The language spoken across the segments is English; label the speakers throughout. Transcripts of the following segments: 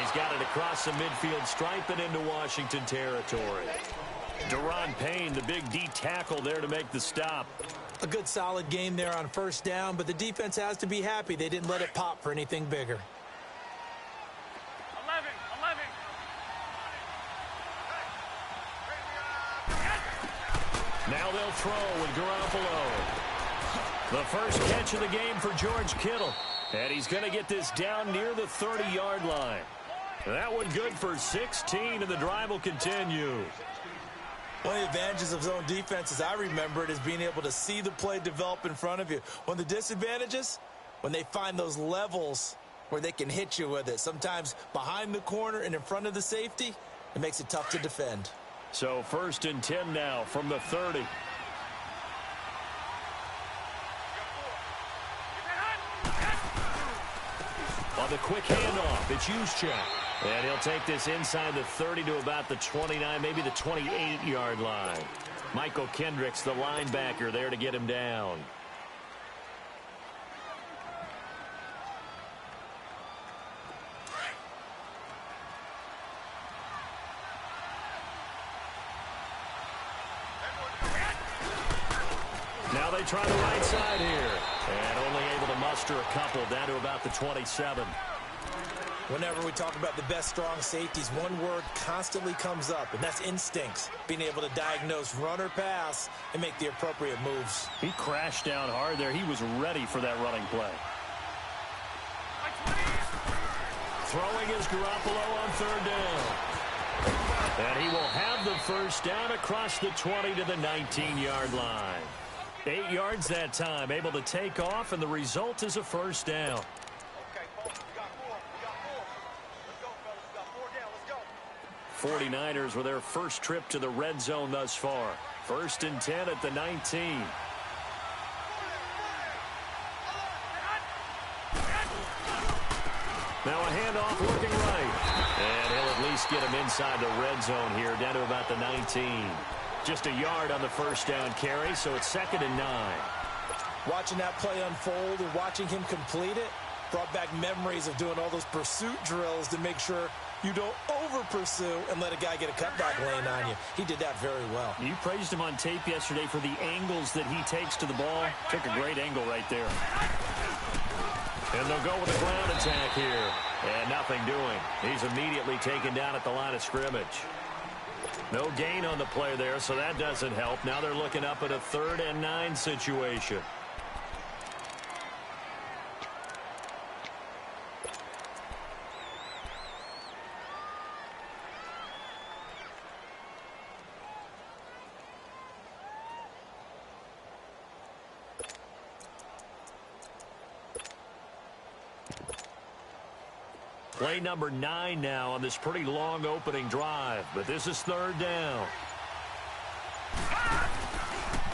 Speaker 1: he's got it across the midfield stripe and into Washington territory. Deron Payne, the big D tackle there to make the stop.
Speaker 2: A good solid game there on first down, but the defense has to be happy they didn't let it pop for anything bigger.
Speaker 3: 11.
Speaker 1: Now they'll throw with Garoppolo. The first catch of the game for George Kittle. And he's going to get this down near the 30-yard line. That one good for 16, and the drive will continue.
Speaker 2: One of the advantages of zone defense, as I remember it, is being able to see the play develop in front of you. One of the disadvantages, when they find those levels where they can hit you with it, sometimes behind the corner and in front of the safety, it makes it tough to defend.
Speaker 1: So 1st and 10 now from the 30. On the quick handoff, it's Juszczyk. And he'll take this inside the 30 to about the 29, maybe the 28-yard line. Michael Kendricks, the linebacker, there to get him down. Now they try the right side here. And only able to muster a couple down to about the 27.
Speaker 2: Whenever we talk about the best strong safeties, one word constantly comes up, and that's instincts. Being able to diagnose run or pass and make the appropriate moves.
Speaker 1: He crashed down hard there. He was ready for that running play. Throwing is Garoppolo on 3rd down. And he will have the first down across the 20 to the 19-yard line. 8 yards that time, able to take off, and the result is a first down. 49ers with their first trip to the red zone thus far. 1st and 10 at the 19. Now a handoff looking right. And he'll at least get him inside the red zone here, down to about the 19. Just a yard on the first down carry, so it's 2nd and 9.
Speaker 2: Watching that play unfold and watching him complete it brought back memories of doing all those pursuit drills to make sure you don't over-pursue and let a guy get a cutback lane on you. He did that very well.
Speaker 1: You praised him on tape yesterday for the angles that he takes to the ball. Took a great angle right there. And they'll go with a ground attack here. And nothing doing. He's immediately taken down at the line of scrimmage. No gain on the play there, so that doesn't help. Now they're looking up at a 3rd and 9 situation. Play number 9 now on this pretty long opening drive, but this is 3rd down.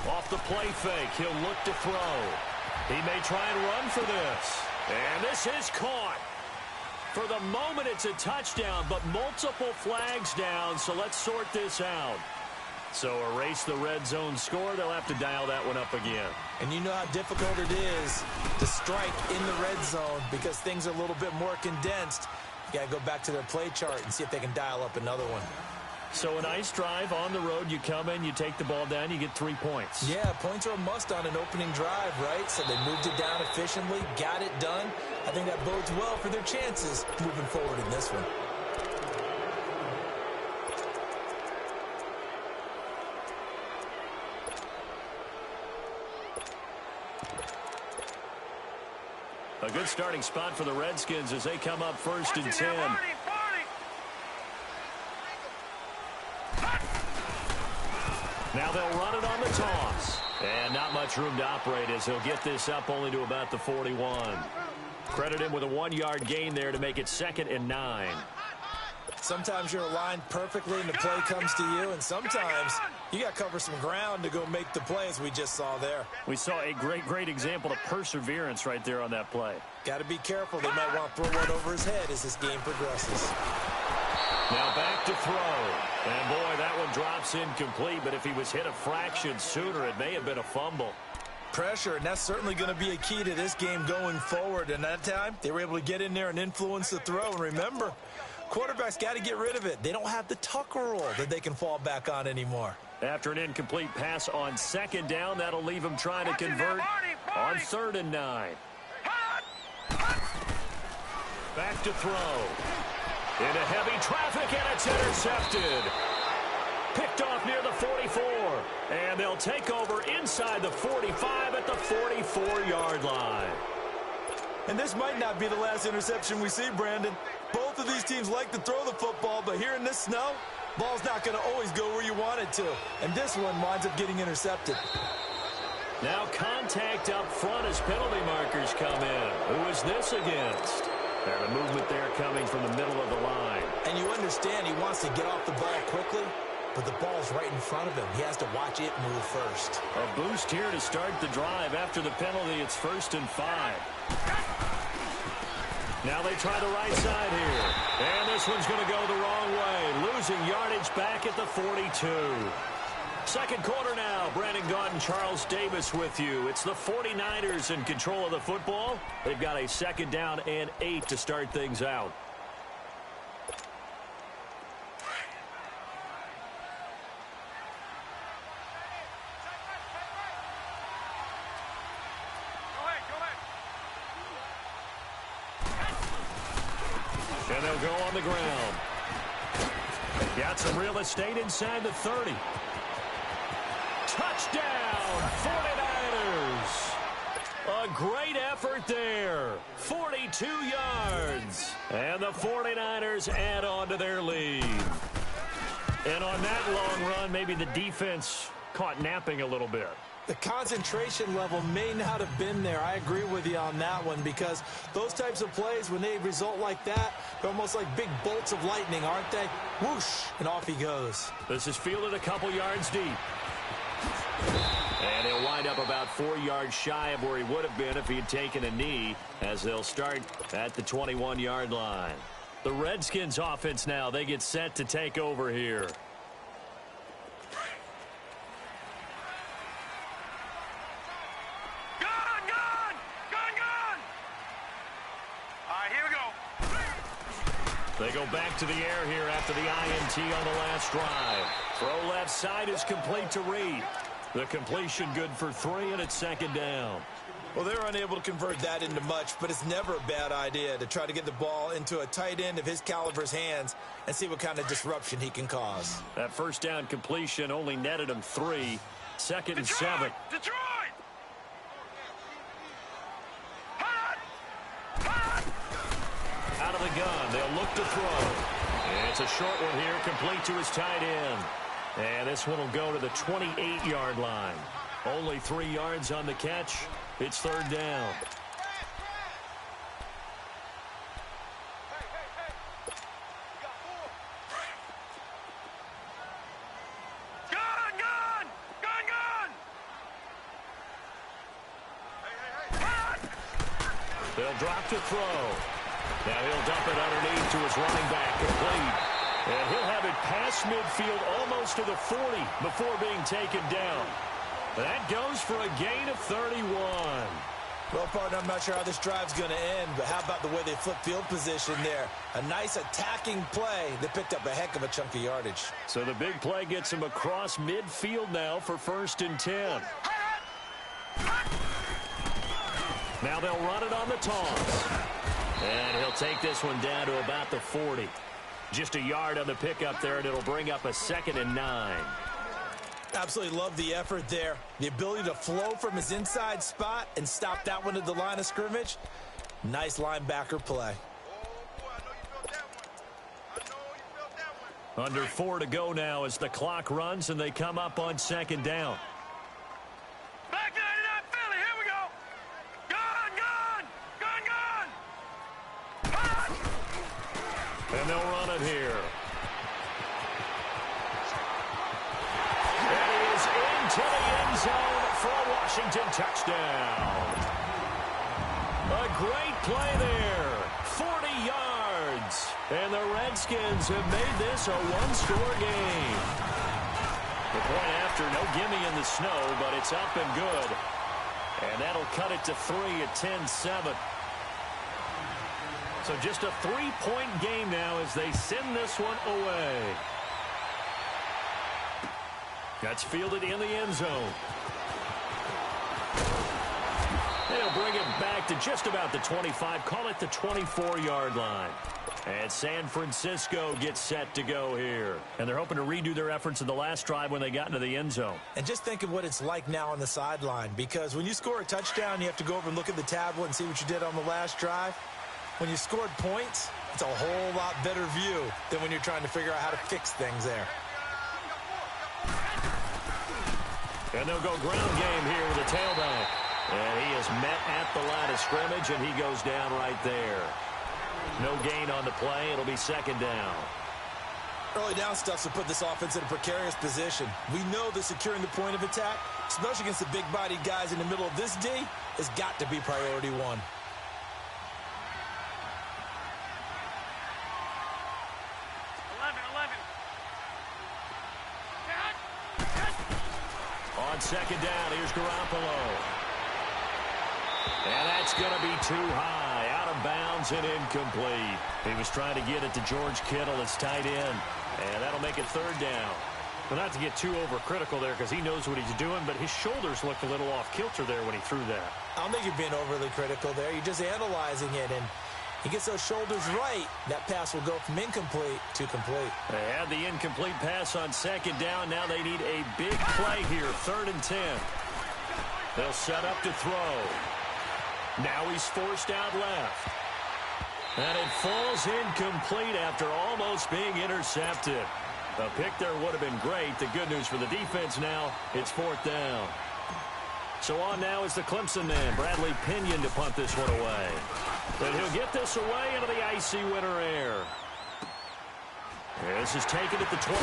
Speaker 1: Off the play fake, he'll look to throw. He may try and run for this. And this is caught. For the moment, it's a touchdown, but multiple flags down, so let's sort this out. So erase the red zone score. They'll have to dial that one up again.
Speaker 2: And you know how difficult it is to strike in the red zone because things are a little bit more condensed. You got to go back to their play chart and see if they can dial up another one.
Speaker 1: So a nice drive on the road. You come in, you take the ball down, you get 3 points.
Speaker 2: Yeah, points are a must on an opening drive, right? So they moved it down efficiently, got it done. I think that bodes well for their chances moving forward in this one.
Speaker 1: A good starting spot for the Redskins as they come up 1st and 10. Now they'll run it on the toss. And not much room to operate as he'll get this up only to about the 41. Credit him with a 1-yard gain there to make it 2nd and 9.
Speaker 2: Sometimes you're aligned perfectly and the play comes to you, and sometimes you got to cover some ground to go make the play, as we just saw there.
Speaker 1: We saw a great example of perseverance right there on that play.
Speaker 2: Got to be careful. They might want to throw one over his head as this game progresses.
Speaker 1: Now back to throw. And boy, that one drops incomplete, but if he was hit a fraction sooner, it may have been a fumble.
Speaker 2: Pressure, and that's certainly going to be a key to this game going forward. And that time, they were able to get in there and influence the throw. And remember, Quarterback's got to get rid of it. They don't have the Tucker rule that they can fall back on anymore.
Speaker 1: After an incomplete pass on second down, that'll leave him trying to convert on 3rd and 9. Back to throw. Into heavy traffic, and it's intercepted. Picked off near the 44. And they'll take over inside the 45 at the 44-yard line.
Speaker 2: And this might not be the last interception we see, Brandon. Both of these teams like to throw the football, but here in this snow, ball's not going to always go where you want it to. And this one winds up getting intercepted.
Speaker 1: Now contact up front as penalty markers come in. Who is this against? And the movement there coming from the middle of the line.
Speaker 2: And you understand he wants to get off the ball quickly, but the ball's right in front of him. He has to watch it move first.
Speaker 1: A boost here to start the drive. After the penalty, it's 1st and 5. Now they try the right side here. And this one's going to go the wrong way. Losing yardage back at the 42. Second quarter now. Brandon Gaudin, Charles Davis with you. It's the 49ers in control of the football. They've got a 2nd down and 8 to start things out. And they'll go on the ground. Got some real estate inside the 30. Touchdown, 49ers. A great effort there. 42 yards. And the 49ers add on to their lead. And on that long run, maybe the defense caught napping a little bit.
Speaker 2: The concentration level may not have been there. I agree with you on that one, because those types of plays, when they result like that, they're almost like big bolts of lightning, aren't they? Whoosh, and off he goes.
Speaker 1: This is fielded a couple yards deep. And he'll wind up about 4 yards shy of where he would have been if he had taken a knee, as they'll start at the 21-yard line. The Redskins offense now, they get set to take over here. They go back to the air here after the INT on the last drive. Throw left side is complete to Reed. The completion good for 3, and it's 2nd down.
Speaker 2: Well, they're unable to convert that into much, but it's never a bad idea to try to get the ball into a tight end of his caliber's hands and see what kind of disruption he can cause.
Speaker 1: That 1st down completion only netted him 3. 2nd and 7.
Speaker 3: Detroit!
Speaker 1: Out of the gun, they'll look to throw. And it's a short one here, complete to his tight end. And this one will go to the 28-yard line. Only 3 yards on the catch. It's 3rd down. They'll drop to throw. Now he'll dump it underneath to his running back, complete. And he'll have it past midfield almost to the 40 before being taken down. That goes for a gain of 31.
Speaker 2: Well, partner, I'm not sure how this drive's going to end, but how about the way they flip field position there? A nice attacking play that picked up a heck of a chunk of yardage.
Speaker 1: So the big play gets him across midfield now for 1st and 10. Now they'll run it on the toss. And he'll take this one down to about the 40. Just a yard on the pickup there, and it'll bring up a 2nd and 9.
Speaker 2: Absolutely love the effort there. The ability to flow from his inside spot and stop that one at the line of scrimmage. Nice linebacker play.
Speaker 1: Under 4 to go now as the clock runs, and they come up on 2nd down.
Speaker 3: Back 99 Philly, here we go. Gun.
Speaker 1: And they'll run it here. And he is into the end zone for a Washington touchdown. A great play there. 40 yards. And the Redskins have made this a one-score game. The point after, no gimme in the snow, but it's up and good. And that'll cut it to 3 at 10-7. So just a 3-point game now as they send this one away. That's fielded in the end zone. They'll bring it back to just about the 25. Call it the 24-yard line. And San Francisco gets set to go here. And they're hoping to redo their efforts in the last drive when they got into the end zone.
Speaker 2: And just think of what it's like now on the sideline. Because when you score a touchdown, you have to go over and look at the tablet and see what you did on the last drive. When you scored points, it's a whole lot better view than when you're trying to figure out how to fix things there.
Speaker 1: And they'll go ground game here with a tailback. And he is met at the line of scrimmage, and he goes down right there. No gain on the play. It'll be second down.
Speaker 2: Early down stuff will put this offense in a precarious position. We know that securing the point of attack, especially against the big-bodied guys in the middle of this D, has got to be priority one.
Speaker 1: On second down, here's Garoppolo. And that's going to be too high. Out of bounds and incomplete. He was trying to get it to George Kittle, his tight end. And that'll make it third down. Well, not to get too overcritical there because he knows what he's doing, but his shoulders looked a little off kilter there when he threw that.
Speaker 2: I don't think you're being overly critical there. You're just analyzing it, and he gets those shoulders right. That pass will go from incomplete to complete.
Speaker 1: They had the incomplete pass on second down. Now they need a big play here, 3rd and 10. They'll set up to throw. Now he's forced out left. And it falls incomplete after almost being intercepted. A pick there would have been great. The good news for the defense now, it's 4th down. So on now is the Clemson man, Bradley Pinion, to punt this one away. But he'll get this away into the icy winter air. This is taken at the 23.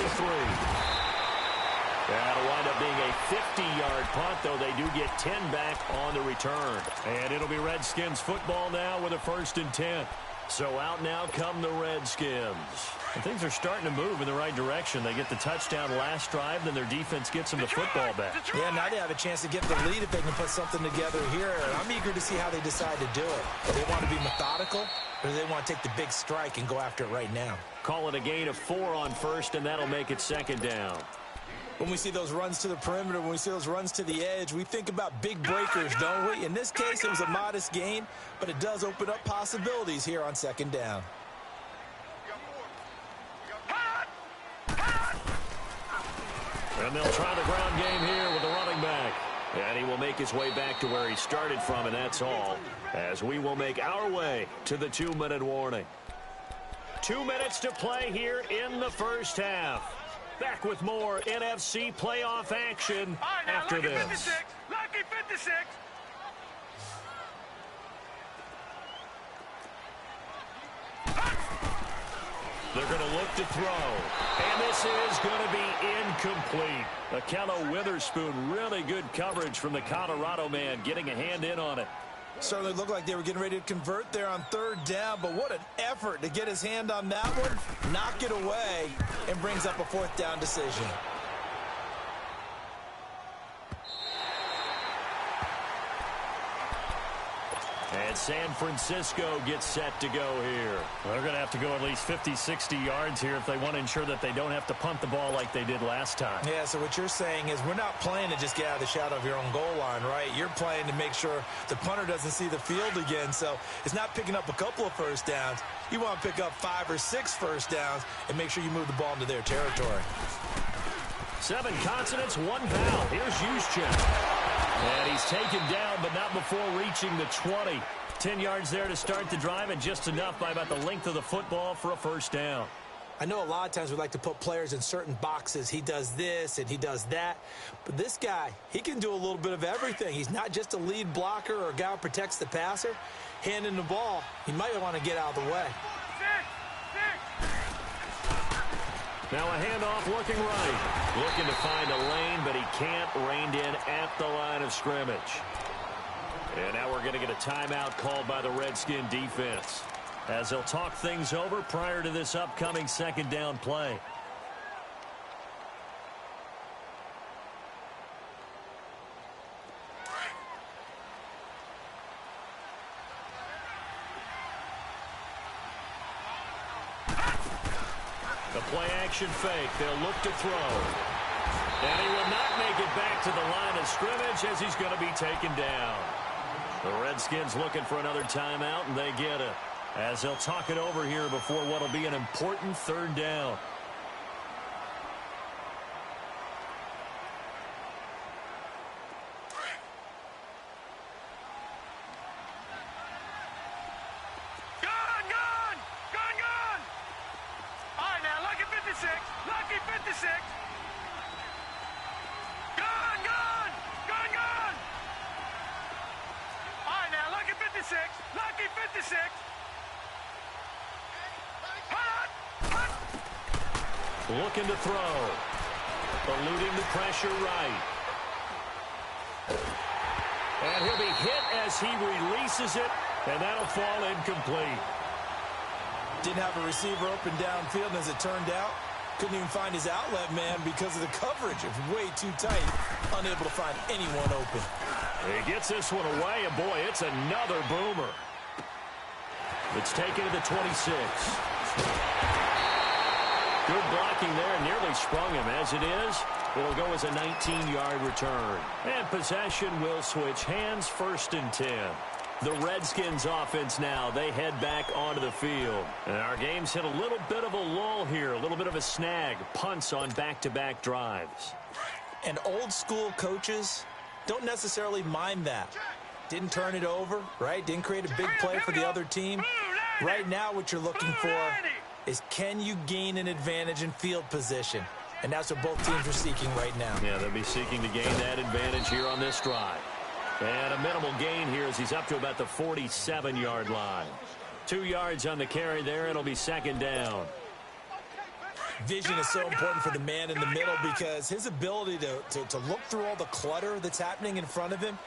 Speaker 1: That'll wind up being a 50-yard punt, though they do get 10 back on the return. And it'll be Redskins football now with a 1st and 10. So out now come the Redskins. And things are starting to move in the right direction. They get the touchdown last drive, then their defense gets them the football back.
Speaker 2: Yeah, now they have a chance to get the lead if they can put something together here. And I'm eager to see how they decide to do it. Do they want to be methodical, or do they want to take the big strike and go after it right now?
Speaker 1: Call it a gain of 4 on 1st, and that'll make it 2nd down.
Speaker 2: When we see those runs to the perimeter, when we see those runs to the edge, we think about big breakers, don't we? In this case, it was a modest gain, but it does open up possibilities here on 2nd down.
Speaker 1: And they'll try the ground game here with the running back. And he will make his way back to where he started from, and that's all. As we will make our way to the 2-minute warning. 2 minutes to play here in the first half. Back with more NFC playoff action after this.
Speaker 3: 56. Lucky 56.
Speaker 1: They're going to look to throw. And this is going to be incomplete. Akello Witherspoon, really good coverage from the Colorado man, getting a hand in on it.
Speaker 2: Certainly looked like they were getting ready to convert there on 3rd down, but what an effort to get his hand on that one, knock it away, and brings up a 4th down decision.
Speaker 1: And San Francisco gets set to go here. They're going to have to go at least 50, 60 yards here if they want to ensure that they don't have to punt the ball like they did last time.
Speaker 2: Yeah, so what you're saying is we're not playing to just get out of the shadow of your own goal line, right? You're playing to make sure the punter doesn't see the field again. So it's not picking up a couple of 1st downs. You want to pick up 5 or 6 1st downs and make sure you move the ball into their territory.
Speaker 1: 7 consonants, 1 vowel. Here's Juszczyk. And he's taken down, but not before reaching the 20. 10 yards there to start the drive, and just enough by about the length of the football for a 1st down.
Speaker 2: I know a lot of times we like to put players in certain boxes. He does this and he does that. But this guy, he can do a little bit of everything. He's not just a lead blocker or a guy who protects the passer. Handing the ball, he might want to get out of the way.
Speaker 1: Now a handoff looking right. Looking to find a lane, but he can't. Reined in at the line of scrimmage. And now we're going to get a timeout called by the Redskin defense, as they'll talk things over prior to this upcoming 2nd down play. The play-action fake. They'll look to throw. And he will not make it back to the line of scrimmage as he's going to be taken down. The Redskins looking for another timeout, and they get it. As they'll talk it over here before what will be an important third down. Looking to throw. Eluding the pressure right. And he'll be hit as he releases it, and that'll fall incomplete.
Speaker 2: Didn't have a receiver open downfield, and as it turned out, couldn't even find his outlet man because of the coverage. It was way too tight, unable to find anyone open.
Speaker 1: He gets this one away, and boy, it's another boomer. It's taken to the 26. Good blocking there, nearly sprung him. As it is, it'll go as a 19-yard return. And possession will switch hands, 1st and 10. The Redskins offense now, they head back onto the field. And our game's hit a little bit of a lull here, a little bit of a snag. Punts on back-to-back drives.
Speaker 2: And old-school coaches don't necessarily mind that. Didn't turn it over, right? Didn't create a big play for the other team. Right now, what you're looking for is, can you gain an advantage in field position? And that's what both teams are seeking right now.
Speaker 1: Yeah, they'll be seeking to gain that advantage here on this drive. And a minimal gain here as he's up to about the 47-yard line. 2 yards on the carry there. It'll be 2nd down.
Speaker 2: Vision is so important for the man in the middle because his ability to look through all the clutter that's happening in front of him,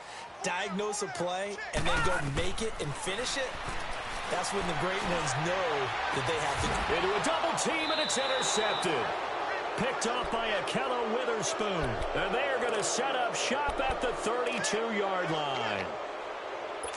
Speaker 2: diagnose a play, and then go make it and finish it, that's when the great ones know that they have to.
Speaker 1: Into a double team, and it's intercepted. Picked off by Akello Witherspoon. And they are going to set up shop at the 32-yard line.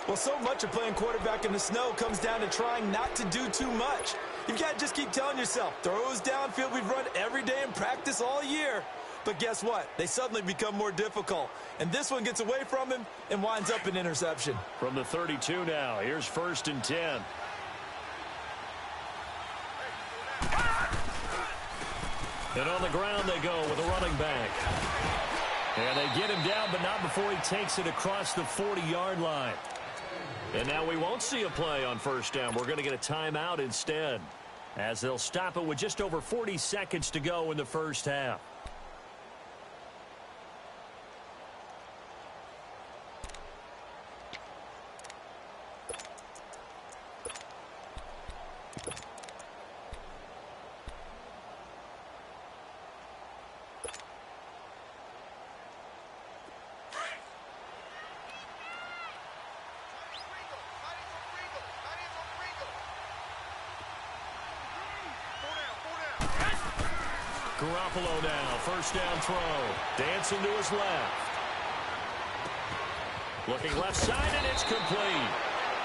Speaker 2: Well, so much of playing quarterback in the snow comes down to trying not to do too much. You've got to just keep telling yourself, throws downfield we've run every day in practice all year. But guess what? They suddenly become more difficult. And this one gets away from him and winds up an interception.
Speaker 1: From the 32 now, here's 1st and 10. And on the ground they go with a running back. And they get him down, but not before he takes it across the 40-yard line. And now we won't see a play on 1st down. We're going to get a timeout instead, as they'll stop it with just over 40 seconds to go in the first half. Garoppolo now, 1st down throw. Dancing to his left. Looking left side, and it's complete.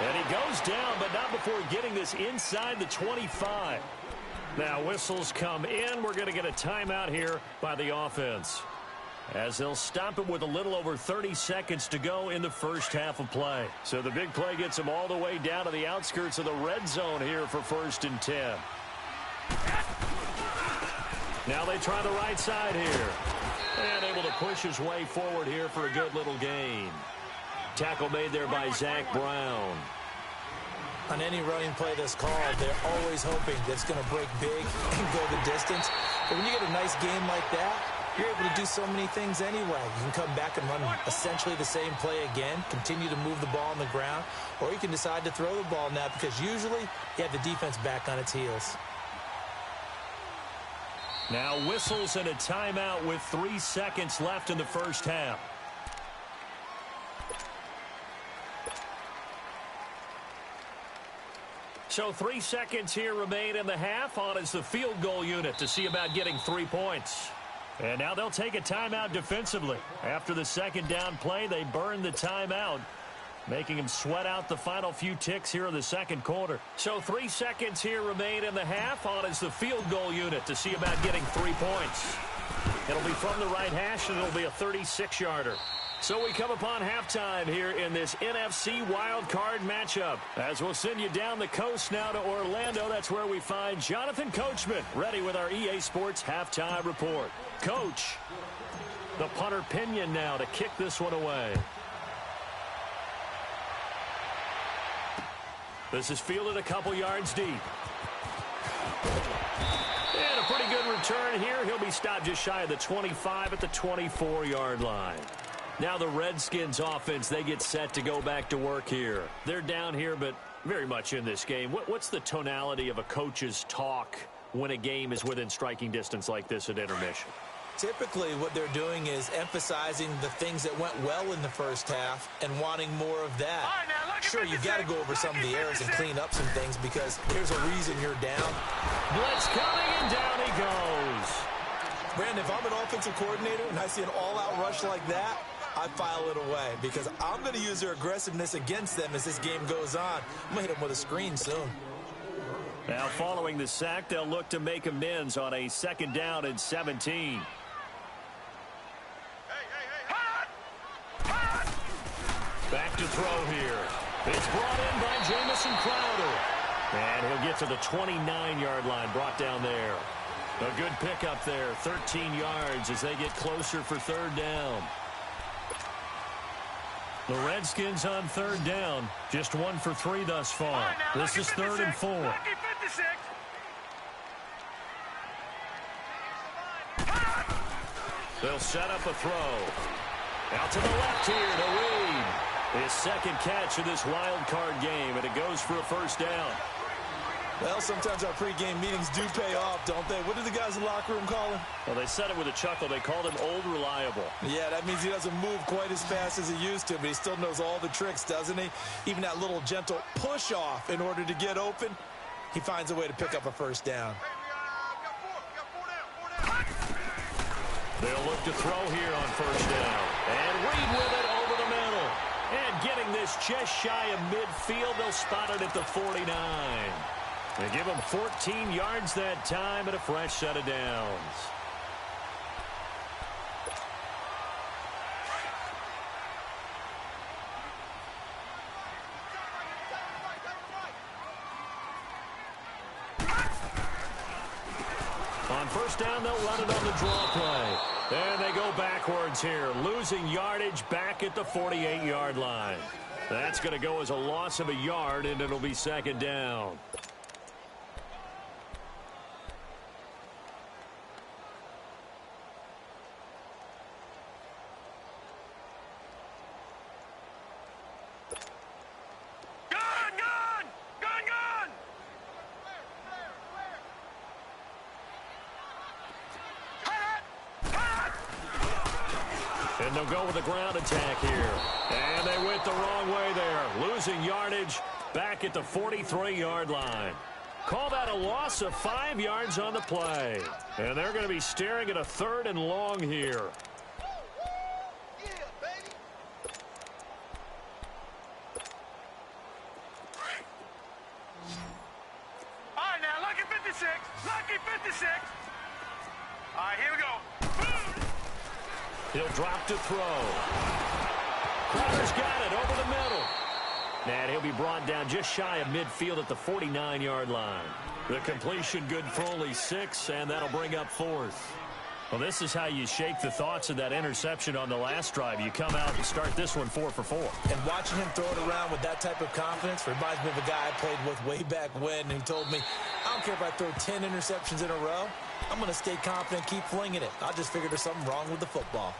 Speaker 1: And he goes down, but not before getting this inside the 25. Now whistles come in. We're going to get a timeout here by the offense, as they'll stop it with a little over 30 seconds to go in the first half of play. So the big play gets them all the way down to the outskirts of the red zone here for 1st and 10. Now they try the right side here. And able to push his way forward here for a good little gain. Tackle made there by Zach Brown.
Speaker 2: On any running play that's called, they're always hoping that it's going to break big and go the distance. But when you get a nice game like that, you're able to do so many things anyway. You can come back and run essentially the same play again, continue to move the ball on the ground, or you can decide to throw the ball now because usually you have the defense back on its heels.
Speaker 1: Now whistles and a timeout with 3 seconds left in the first half. So 3 seconds here remain in the half. On is the field goal unit to see about getting 3 points. And now they'll take a timeout defensively. After the 2nd down play, they burn the timeout. making him sweat out the final few ticks here in the second quarter. So 3 seconds here remain in the half. On is the field goal unit to see about getting 3 points. It'll be from the right hash, and it'll be a 36-yarder. So we come upon halftime here in this NFC Wild Card matchup. As we'll send you down the coast now to Orlando, that's where we find Jonathan Coachman, ready with our EA Sports Halftime Report. Coach, the punter Pinion now to kick this one away. This is fielded a couple yards deep. And a pretty good return here. He'll be stopped just shy of the 25 at the 24-yard line. Now the Redskins offense, they get set to go back to work here. They're down here, but very much in this game. What's the tonality of a coach's talk when a game is within striking distance like this at intermission?
Speaker 2: Typically, what they're doing is emphasizing the things that went well in the first half and wanting more of that.
Speaker 3: All right, now,
Speaker 2: sure, you've got to go over some of the errors and clean up some things because there's a reason you're down.
Speaker 1: Blitz coming, and down he goes.
Speaker 2: Brandon, if I'm an offensive coordinator and I see an all-out rush like that, I file it away because I'm going to use their aggressiveness against them as this game goes on. I'm going to hit them with a screen soon.
Speaker 1: Now, following the sack, they'll look to make amends on a 2nd down and 17. Back to throw here. It's brought in by Jamison Crowder. And he'll get to the 29-yard line, brought down there. A good pickup there, 13 yards as they get closer for 3rd down. The Redskins on 3rd down, just 1 for 3 thus far.
Speaker 3: Right, now,
Speaker 1: this is 3rd and 4.
Speaker 3: Lucky 56.
Speaker 1: They'll set up a throw. Out to the left here to Reed. His 2nd catch of this wild card game, and it goes for a 1st down.
Speaker 2: Well, sometimes our pregame meetings do pay off, don't they? What do the guys in the locker room call him?
Speaker 1: Well, they said it with a chuckle. They called him Old Reliable.
Speaker 2: Yeah, that means he doesn't move quite as fast as he used to, but he still knows all the tricks, doesn't he? Even that little gentle push-off in order to get open, he finds a way to pick up a 1st down.
Speaker 1: They'll look to throw here on 1st down. And Reed with it over the middle. And getting this just shy of midfield, they'll spot it at the 49. They give him 14 yards that time and a fresh set of downs. On 1st down, they'll run it on the draw play. And they go backwards here, losing yardage back at the 48-yard line. That's going to go as a loss of a yard, and it'll be 2nd down. And they'll go with a ground attack here. And they went the wrong way there. Losing yardage back at the 43-yard line. Call that a loss of 5 yards on the play. And they're going to be staring at a 3rd and long here.
Speaker 3: All right, now, lucky 56. Lucky 56. All right, here we go.
Speaker 1: He'll drop to throw. Crowder's got it over the middle. And he'll be brought down just shy of midfield at the 49-yard line. The completion good for only 6, and that'll bring up 4th. Well, this is how you shake the thoughts of that interception on the last drive. You come out and start this one 4 for 4.
Speaker 2: And watching him throw it around with that type of confidence reminds me of a guy I played with way back when who told me, I don't care if I throw 10 interceptions in a row. I'm going to stay confident, keep flinging it. I just figured there's something wrong with the football.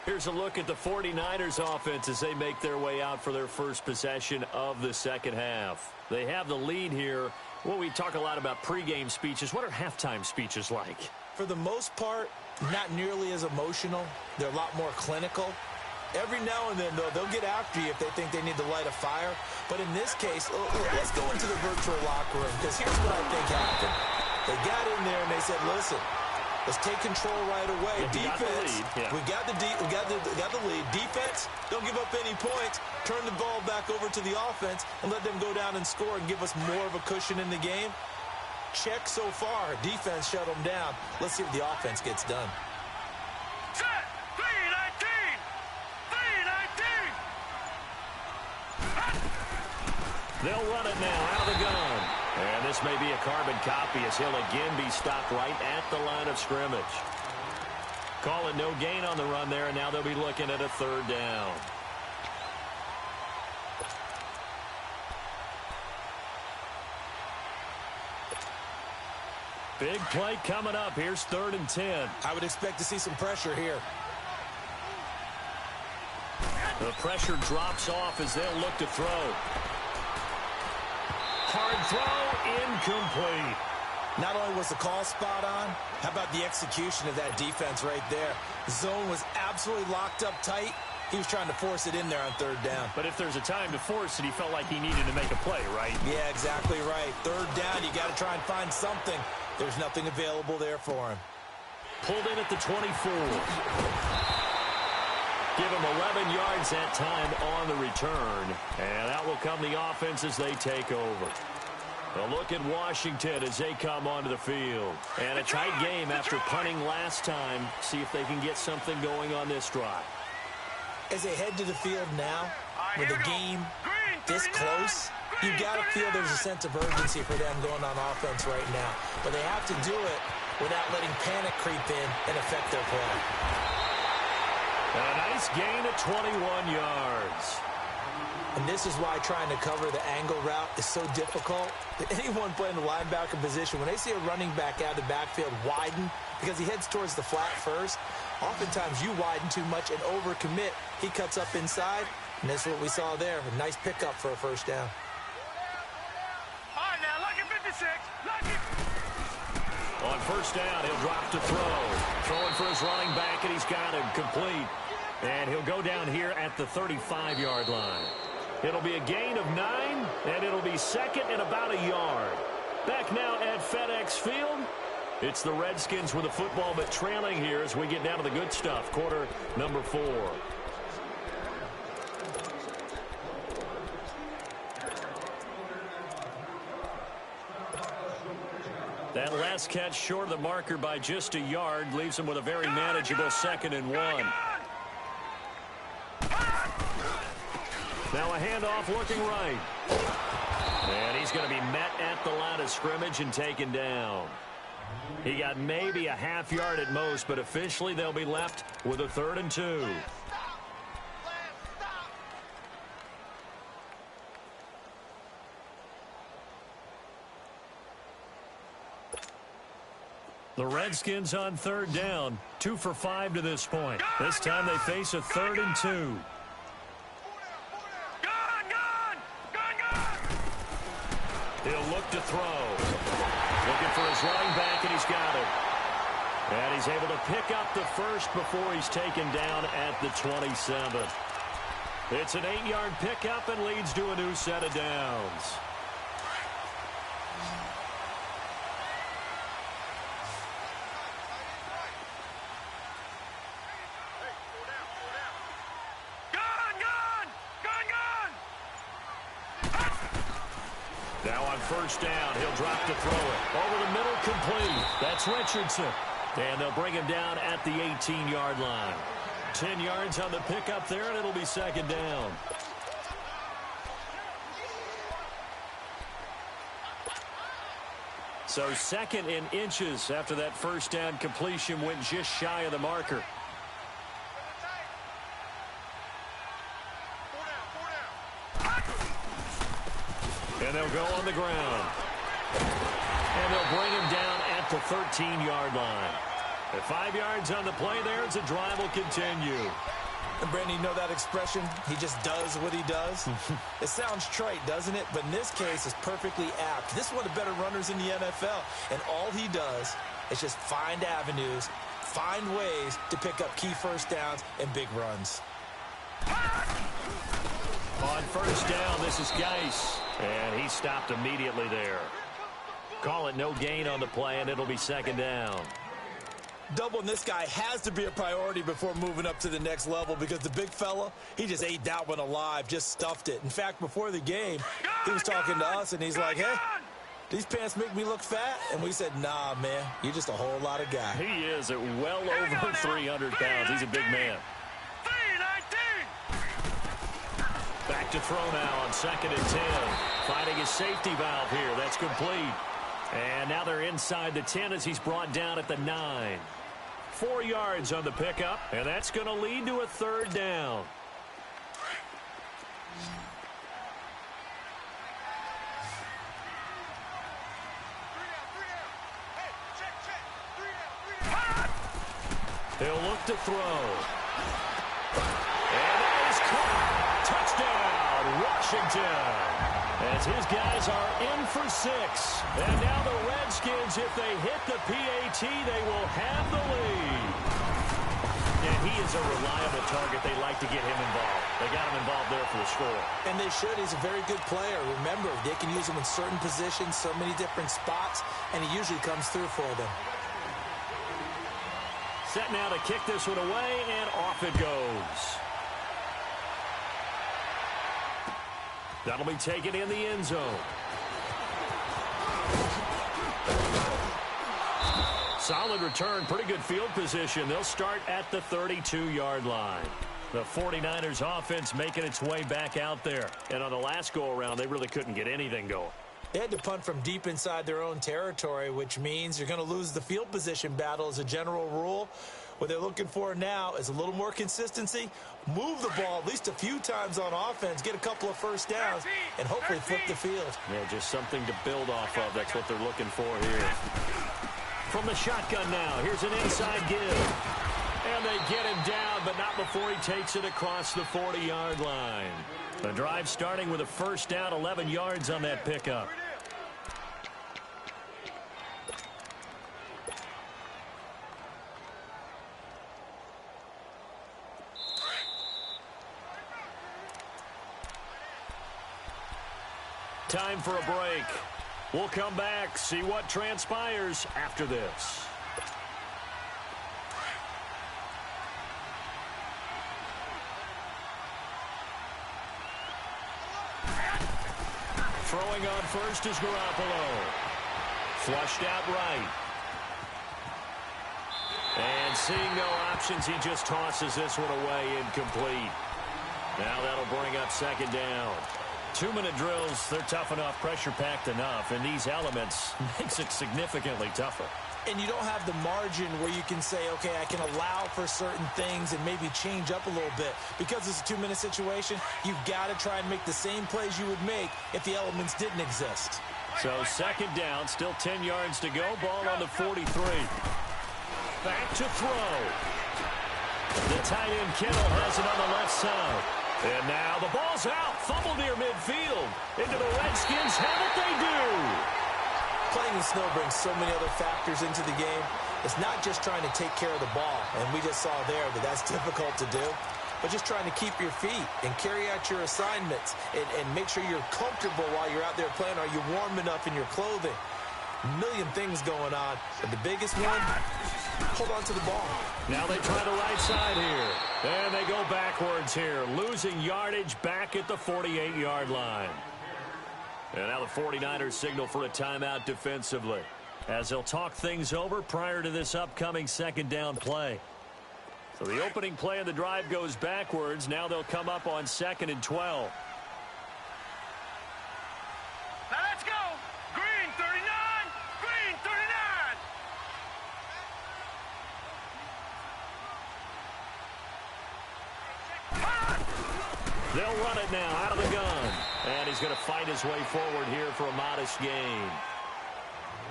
Speaker 1: Here's a look at the 49ers offense as they make their way out for their first possession of the 2nd half. They have the lead here. Well, we talk a lot about pregame speeches. What are halftime speeches like?
Speaker 2: For the most part, not nearly as emotional. They're a lot more clinical. Every now and then, though, they'll get after you if they think they need to light a fire. But in this case, let's go into the virtual locker room, because here's what I think happened. They got in there and they said, listen, Let's take control right away.
Speaker 1: Yeah,
Speaker 2: Defense,
Speaker 1: yeah.
Speaker 2: we got the lead. Defense, don't give up any points. Turn the ball back over to the offense and let them go down and score and give us more of a cushion in the game. Check so far. Defense shut them down. Let's see what the offense gets done.
Speaker 3: Set. 3-19. 3-19.
Speaker 1: They'll run it now out of the gun. And this may be a carbon copy as he'll again be stopped right at the line of scrimmage. Call it no gain on the run there, and now they'll be looking at a third down. Big play coming up. Here's 3rd and 10.
Speaker 2: I would expect to see some pressure here.
Speaker 1: The pressure drops off as they'll look to throw. Hard throw, incomplete.
Speaker 2: Not only was the call spot on, how about the execution of that defense right there? The zone was absolutely locked up tight. He was trying to force it in there on 3rd down.
Speaker 1: But if there's a time to force it, he felt like he needed to make a play, right?
Speaker 2: Yeah, exactly right. 3rd down, you got to try and find something. There's nothing available there for him.
Speaker 1: Pulled in at the 24. Give him 11 yards that time on the return. And out will come the offense as they take over. A look at Washington as they come onto the field. And a tight game after punting last time. See if they can get something going on this drive.
Speaker 2: As they head to the field now, with the game this close, you got to feel there's a sense of urgency for them going on offense right now. But they have to do it without letting panic creep in and affect their play.
Speaker 1: A nice gain of 21 yards.
Speaker 2: And this is why trying to cover the angle route is so difficult. Anyone playing the linebacker position, when they see a running back out of the backfield widen because he heads towards the flat first, oftentimes you widen too much and overcommit. He cuts up inside, and that's what we saw there. A nice pickup for a 1st down.
Speaker 3: All right, now, lucky 56. Lucky.
Speaker 1: On 1st down, he'll drop to throw. Throwing for his running back, and he's got him complete. And he'll go down here at the 35-yard line. It'll be a gain of 9, and it'll be 2nd and about a yard. Back now at FedEx Field. It's the Redskins with the football, but trailing here as we get down to the good stuff. Quarter number 4. That last catch short of the marker by just a yard leaves him with a very manageable 2nd and 1. Now a handoff looking right. And he's going to be met at the line of scrimmage and taken down. He got maybe a half yard at most, but officially they'll be left with a 3rd and 2. The Redskins on 3rd down, 2 for 5 to this point. This time they face a 3rd and 2. He'll look to throw. Looking for his running back, and he's got it. And he's able to pick up the 1st before he's taken down at the 27. It's an 8-yard pickup and leads to a new set of downs. Now on 1st down, he'll drop to throw it. Over the middle, complete. That's Richardson. And they'll bring him down at the 18-yard line. 10 yards on the pickup there, and it'll be 2nd down. So 2nd in inches after that 1st down completion went just shy of the marker. And they'll go on the ground. And they'll bring him down at the 13-yard line. At 5 yards on the play there, as the drive will continue.
Speaker 2: And Brandon, you know that expression? He just does what he does. It sounds trite, doesn't it? But in this case, it's perfectly apt. This is one of the better runners in the NFL. And all he does is just find avenues, find ways to pick up key 1st downs and big runs.
Speaker 1: On 1st down, this is Geis. And he stopped immediately there. Call it no gain on the play, and it'll be 2nd down.
Speaker 2: Doubling this guy has to be a priority before moving up to the next level because the big fella, he just ate that one alive, just stuffed it. In fact, before the game, he was talking to us, and he's like, hey, these pants make me look fat? And we said, nah, man, you're just a whole lot of guy.
Speaker 1: He is at well over 300 pounds. He's a big man.
Speaker 3: 319.
Speaker 1: Back to throw now on 2nd and 10. Finding his safety valve here. That's complete. And now they're inside the 10 as he's brought down at the 9. 4 yards on the pickup, and that's going to lead to a 3rd down. He'll look to throw. And that is caught. Touchdown, Washington. As his guys are in for 6. And now the Redskins, if they hit the PAT, they will have the lead. And he is a reliable target. They like to get him involved. They got him involved there for the score.
Speaker 2: And they should. He's a very good player. Remember, they can use him in certain positions, so many different spots, and he usually comes through for them.
Speaker 1: Set now to kick this one away, and off it goes. That'll be taken in the end zone. Solid return, pretty good field position. They'll start at the 32-yard line. The 49ers offense making its way back out there. And on the last go-around, they really couldn't get anything going.
Speaker 2: They had to punt from deep inside their own territory, which means you're going to lose the field position battle as a general rule. What they're looking for now is a little more consistency, move the ball at least a few times on offense, get a couple of first downs, and hopefully flip the field.
Speaker 1: Yeah, just something to build off of. That's what they're looking for here. From the shotgun now, here's an inside give. And they get him down, but not before he takes it across the 40-yard line. The drive starting with a first down, 11 yards on that pickup. Time for a break. We'll come back, see what transpires after this. Throwing on first is Garoppolo. Flushed out right. And seeing no options, he just tosses this one away incomplete. Now that'll bring up 2nd down. 2-minute drills, they're tough enough, pressure-packed enough, and these elements makes it significantly tougher.
Speaker 2: And you don't have the margin where you can say, okay, I can allow for certain things and maybe change up a little bit. Because it's a 2-minute situation, you've got to try and make the same plays you would make if the elements didn't exist.
Speaker 1: So 2nd down, still 10 yards to go, ball on the 43. Back to throw. The tight end Kittle has it on the left side. And now the ball's out. Fumble near midfield. Into the Redskins. Have it they do.
Speaker 2: Playing in snow brings so many other factors into the game. It's not just trying to take care of the ball, and we just saw there that that's difficult to do, but just trying to keep your feet and carry out your assignments and make sure you're comfortable while you're out there playing. Are you warm enough in your clothing? A million things going on, but the biggest one, hold on to the ball.
Speaker 1: Now they try the right side here. And they go backwards here, losing yardage back at the 48-yard line. And now the 49ers signal for a timeout defensively, as they'll talk things over prior to this upcoming 2nd down play. So the opening play of the drive goes backwards. Now they'll come up on 2nd and 12.
Speaker 3: Now let's go. Green 39. Green 39.
Speaker 1: They'll run it now out of the gun. And he's going to fight his way forward here for a modest gain.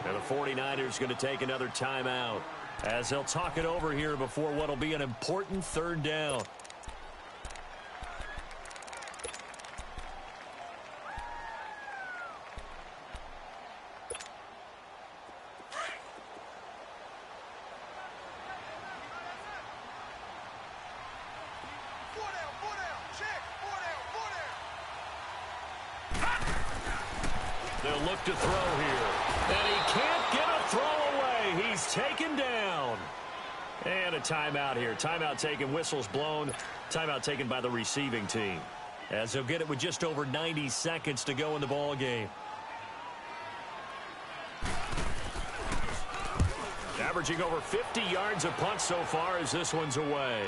Speaker 1: And the 49ers going to take another timeout as they'll talk it over here before what will be an important 3rd down. They'll look to throw here. And he can't get a throw away. He's taken down. And a timeout here. Timeout taken, whistles blown. Timeout taken by the receiving team, as they'll get it with just over 90 seconds to go in the ball game. Averaging over 50 yards a punt so far as this one's away.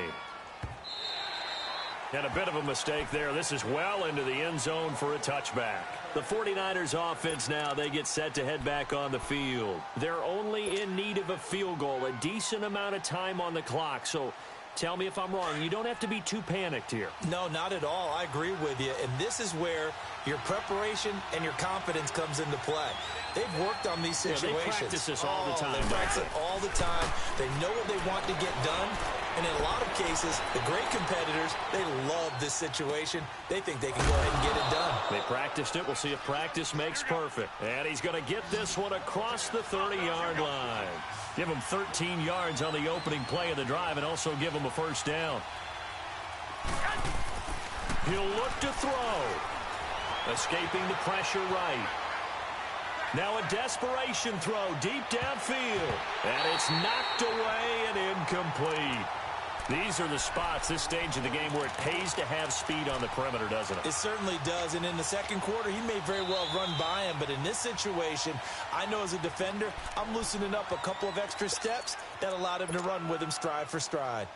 Speaker 1: And a bit of a mistake there. This is well into the end zone for a touchback. The 49ers offense now, they get set to head back on the field. They're only in need of a field goal, a decent amount of time on the clock. So tell me if I'm wrong. You don't have to be too panicked here.
Speaker 2: No, not at all. I agree with you. And this is where your preparation and your confidence comes into play. They've worked on these situations.
Speaker 1: They practice this all the time.
Speaker 2: They practice it all the time. They know what they want to get done. And in a lot of cases, the great competitors, they love this situation. They think they can go ahead and get it done.
Speaker 1: They practiced it. We'll see if practice makes perfect. And he's going to get this one across the 30-yard line. Give him 13 yards on the opening play of the drive and also give him a first down. He'll look to throw. Escaping the pressure right. Now a desperation throw deep downfield. And it's knocked away and incomplete. These are the spots, this stage of the game, where it pays to have speed on the perimeter, doesn't it?
Speaker 2: It certainly does. And in the second quarter, he may very well run by him. But in this situation, I know as a defender, I'm loosening up a couple of extra steps that allowed him to run with him stride for stride.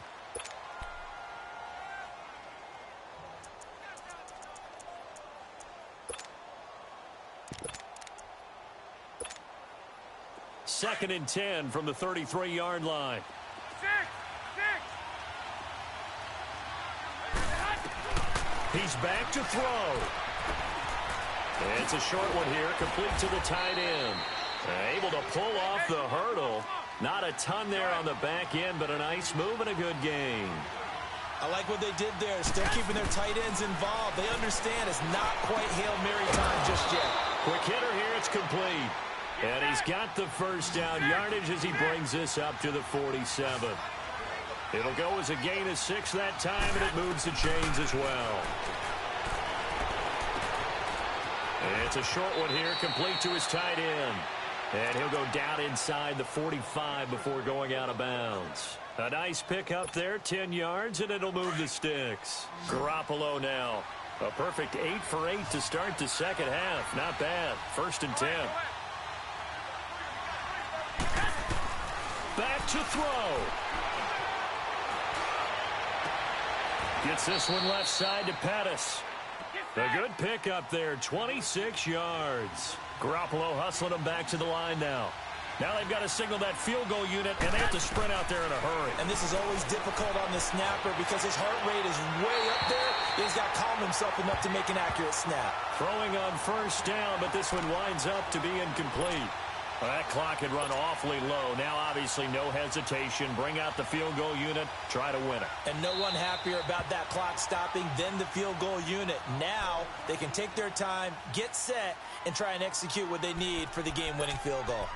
Speaker 1: Second and 10 from the 33-yard line. He's back to throw. It's a short one here, complete to the tight end. Able to pull off the hurdle. Not a ton there on the back end, but a nice move and a good gain.
Speaker 2: I like what they did there. Still keeping their tight ends involved. They understand it's not quite Hail Mary time just yet.
Speaker 1: Quick hitter here, it's complete. And he's got the first down yardage as he brings this up to the 47. It'll go as a gain of 6 that time, and it moves the chains as well. It's a short one here, complete to his tight end. And he'll go down inside the 45 before going out of bounds. A nice pickup there, 10 yards, and it'll move the sticks. Garoppolo now. A perfect 8 for 8 to start the second half. Not bad. First and 10. Back to throw. Gets this one left side to Pettis. A good pickup there, 26 yards. Garoppolo hustling him back to the line now. Now they've got to signal that field goal unit, and they have to sprint out there in a hurry.
Speaker 2: And this is always difficult on the snapper because his heart rate is way up there. He's got to calm himself enough to make an accurate snap.
Speaker 1: Throwing on first down, but this one winds up to be incomplete. Well, that clock had run awfully low. Now, obviously, no hesitation. Bring out the field goal unit. Try to win it.
Speaker 2: And no one happier about that clock stopping than the field goal unit. Now, they can take their time, get set, and try and execute what they need for the game-winning field goal.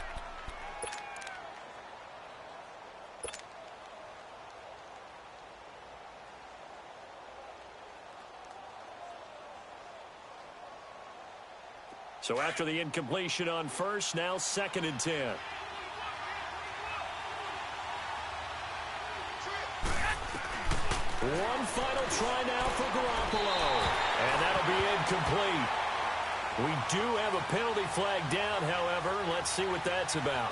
Speaker 1: So after the incompletion on first, now second and 10. One final try now for Garoppolo. And that'll be incomplete. We do have a penalty flag down, however. Let's see what that's about.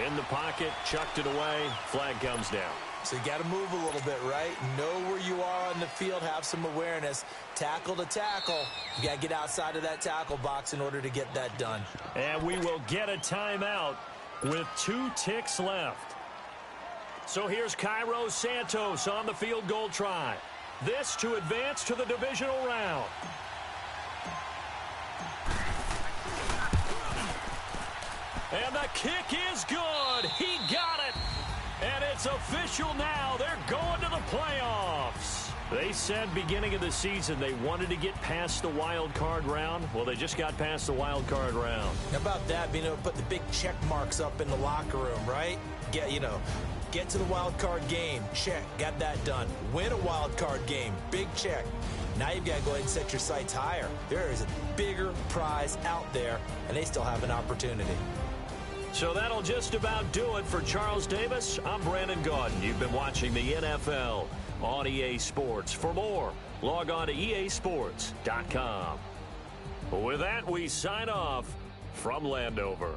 Speaker 1: In the pocket, chucked it away. Flag comes down.
Speaker 2: So you got to move a little bit, right? Know where you are on the field, have some awareness. Tackle to tackle. You got to get outside of that tackle box in order to get that done.
Speaker 1: And we will get a timeout with 2 ticks left. So here's Cairo Santos on the field goal try. This to advance to the divisional round. And the kick is good. He got it. And it's official now. They're going to the playoffs. They said beginning of the season they wanted to get past the wild card round. Well, they just got past the wild card round.
Speaker 2: How about that, being able to put the big check marks up in the locker room, right? Get to the wild card game. Check. Got that done. Win a wild card game. Big check. Now you've got to go ahead and set your sights higher. There is a bigger prize out there, and they still have an opportunity.
Speaker 1: So that'll just about do it for Charles Davis. I'm Brandon Gaudin. You've been watching the NFL on EA Sports. For more, log on to easports.com. With that, we sign off from Landover.